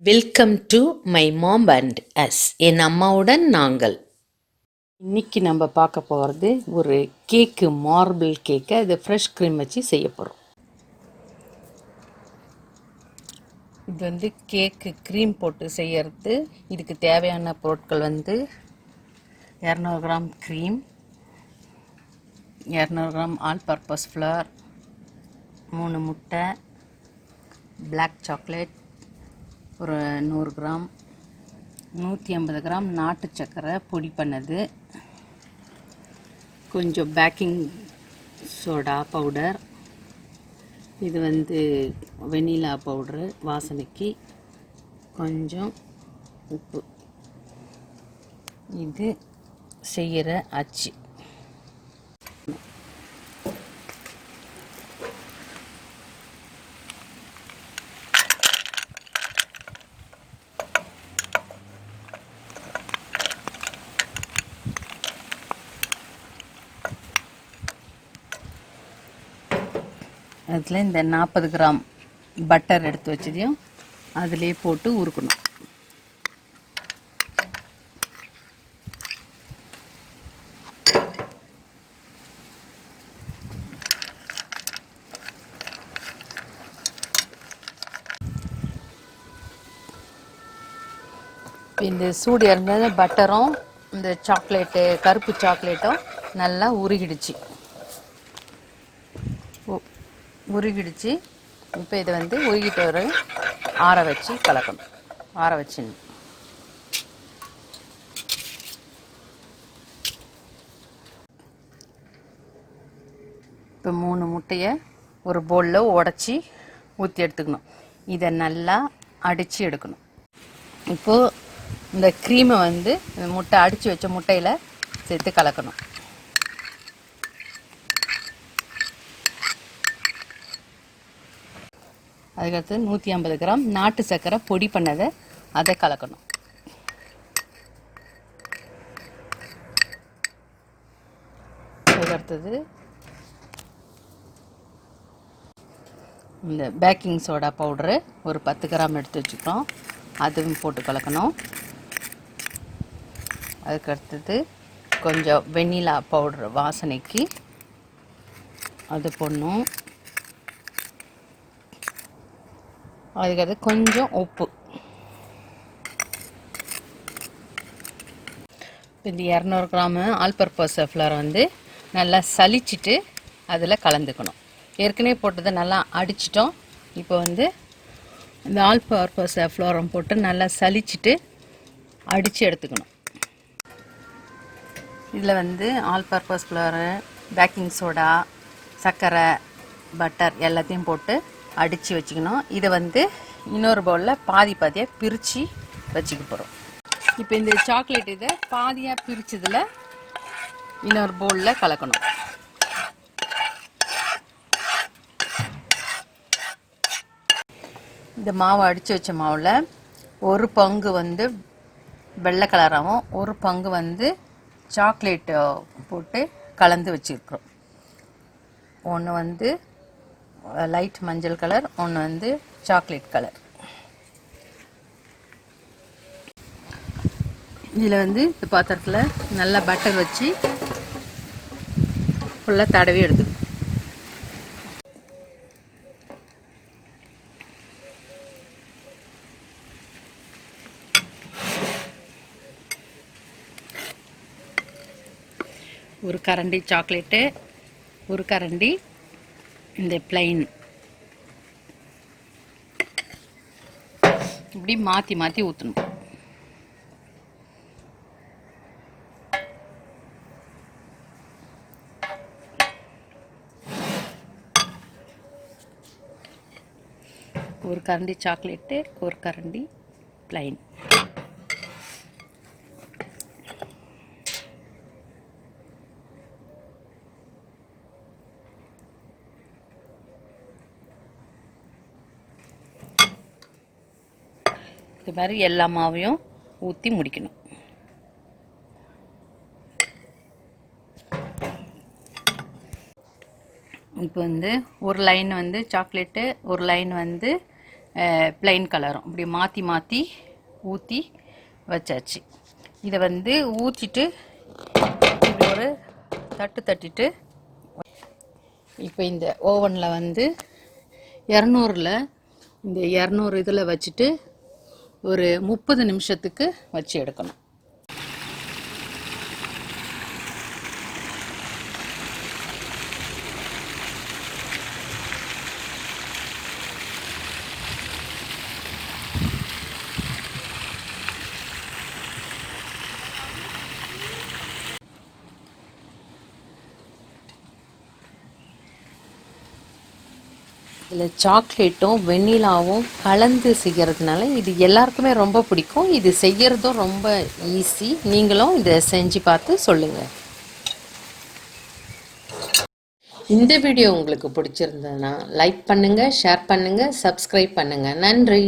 Welcome to my mom and us, என் அம்மாவுடன் நாங்கள். இன்றைக்கி நம்ம பார்க்க போகிறது ஒரு கேக்கு, மார்பிள் கேக்கை அது ஃப்ரெஷ் க்ரீம் வச்சு செய்ய போகிறோம். இது கேக்கு க்ரீம் போட்டு செய்யறது. இதுக்கு தேவையான பொருட்கள் 200 gram cream, 200 gram all purpose flower, 3 முட்டை, பிளாக் சாக்லேட் ஒரு 100 கிராம், 150 கிராம் நாட்டு சர்க்கரை பொடி பண்ணது, கொஞ்சம் பேக்கிங் சோடா பவுடர், இது வெனிலா பவுட்ரு வாசனைக்கு, கொஞ்சம் உப்பு. இது செய்கிற அச்சு. அதில் இந்த 40 கிராம் பட்டர் எடுத்து வச்சதையும் அதிலே போட்டு உருக்கணும். இந்த சூடு இறந்தது பட்டரும் இந்த சாக்லேட்டு, கருப்பு சாக்லேட்டும் நல்லா உருகிடுச்சு. இப்போ இதை உருகிட்டு வர ஆற வச்சு கலக்கணும். ஆற வச்சுன்னு இப்போ 3 முட்டையை ஒரு பவுலில் உடச்சி ஊற்றி எடுத்துக்கணும். இதை நல்லா அடித்து எடுக்கணும். இப்போது இந்த க்ரீமை முட்டை அடித்து வச்ச முட்டையில் சேர்த்து கலக்கணும். அதுக்கடுத்து 150 கிராம் நாட்டு சர்க்கரை பொடி பண்ணதை அதை கலக்கணும். அதுக்கடுத்தது இந்த பேக்கிங் சோடா பவுட்ரு ஒரு 10 கிராம் எடுத்து வச்சுக்கிறோம், அதுவும் போட்டு கலக்கணும். அதுக்கடுத்தது கொஞ்சம் வெனிலா பவுட்ரு வாசனைக்கு அது போடணும். அதுக்கடுத்து கொஞ்சம் உப்பு. இந்த 200 கிராமு ஆல் பர்பஸ் ஃப்ளவர் நல்லா சலிச்சிட்டு அதில் கலந்துக்கணும். ஏற்கனவே போட்டதை நல்லா அடிச்சிட்டோம். இப்போ இந்த ஆல் பர்பஸ் ஃப்ளவரும் போட்டு நல்லா சலிச்சிட்டு அடித்து எடுத்துக்கணும். இதில் all purpose flower, baking soda, சர்க்கரை, பட்டர் எல்லாத்தையும் போட்டு அடித்து வச்சுக்கணும். இதை இன்னொரு பவுலில் பாதியாக பிரித்து வச்சுக்க போகிறோம். இப்போ இந்த சாக்லேட் இதை பாதியாக பிரித்ததில் இன்னொரு பவுலில் கலக்கணும். இந்த மாவை அடித்து வச்ச மாவில் ஒரு பங்கு வெள்ளை கலராகவும் ஒரு பங்கு சாக்லேட்டு போட்டு கலந்து வச்சுருக்கிறோம். ஒன்று லைட் மஞ்சள் கலர், ஒன்று சாக்லேட் கலர். இதில் இந்த பாத்திரத்தில் நல்லா பட்டர் வச்சு ஃபுல்லாக தடவி எடுத்துக்கணும். ஒரு கரண்டி சாக்லேட்டு, ஒரு கரண்டி இந்த பிளைன், இப்படி மாற்றி மாற்றி ஊற்றணும். ஒரு கரண்டி சாக்லேட்டு, ஒரு கரண்டி பிளைன். இது மாதிரி எல்லா மாவையும் ஊற்றி முடிக்கணும். இப்போ ஒரு லைன் சாக்லேட்டு, ஒரு லைன் ப்ளைன் கலரும் இப்படி மாற்றி மாற்றி ஊற்றி வச்சாச்சு. இதை வந்து ஊற்றிட்டு இப்படி ஒரு தட்டிட்டு இப்போ இந்த ஓவனில் வந்து 200 இந்த 200 இதில் வச்சுட்டு ஒரு 30 நிமிஷத்துக்கு வச்சு எடுக்கணும். இதில் சாக்லேட்டும் வெண்ணிலாவும் கலந்து செய்கிறதுனால இது எல்லாருக்குமே ரொம்ப பிடிக்கும். இது செய்கிறதும் ரொம்ப ஈஸி. நீங்களும் இதை செஞ்சு பார்த்து சொல்லுங்கள். இந்த வீடியோ உங்களுக்கு பிடிச்சிருந்ததுன்னா லைக் பண்ணுங்கள், ஷேர் பண்ணுங்கள், சப்ஸ்கிரைப் பண்ணுங்கள். நன்றி.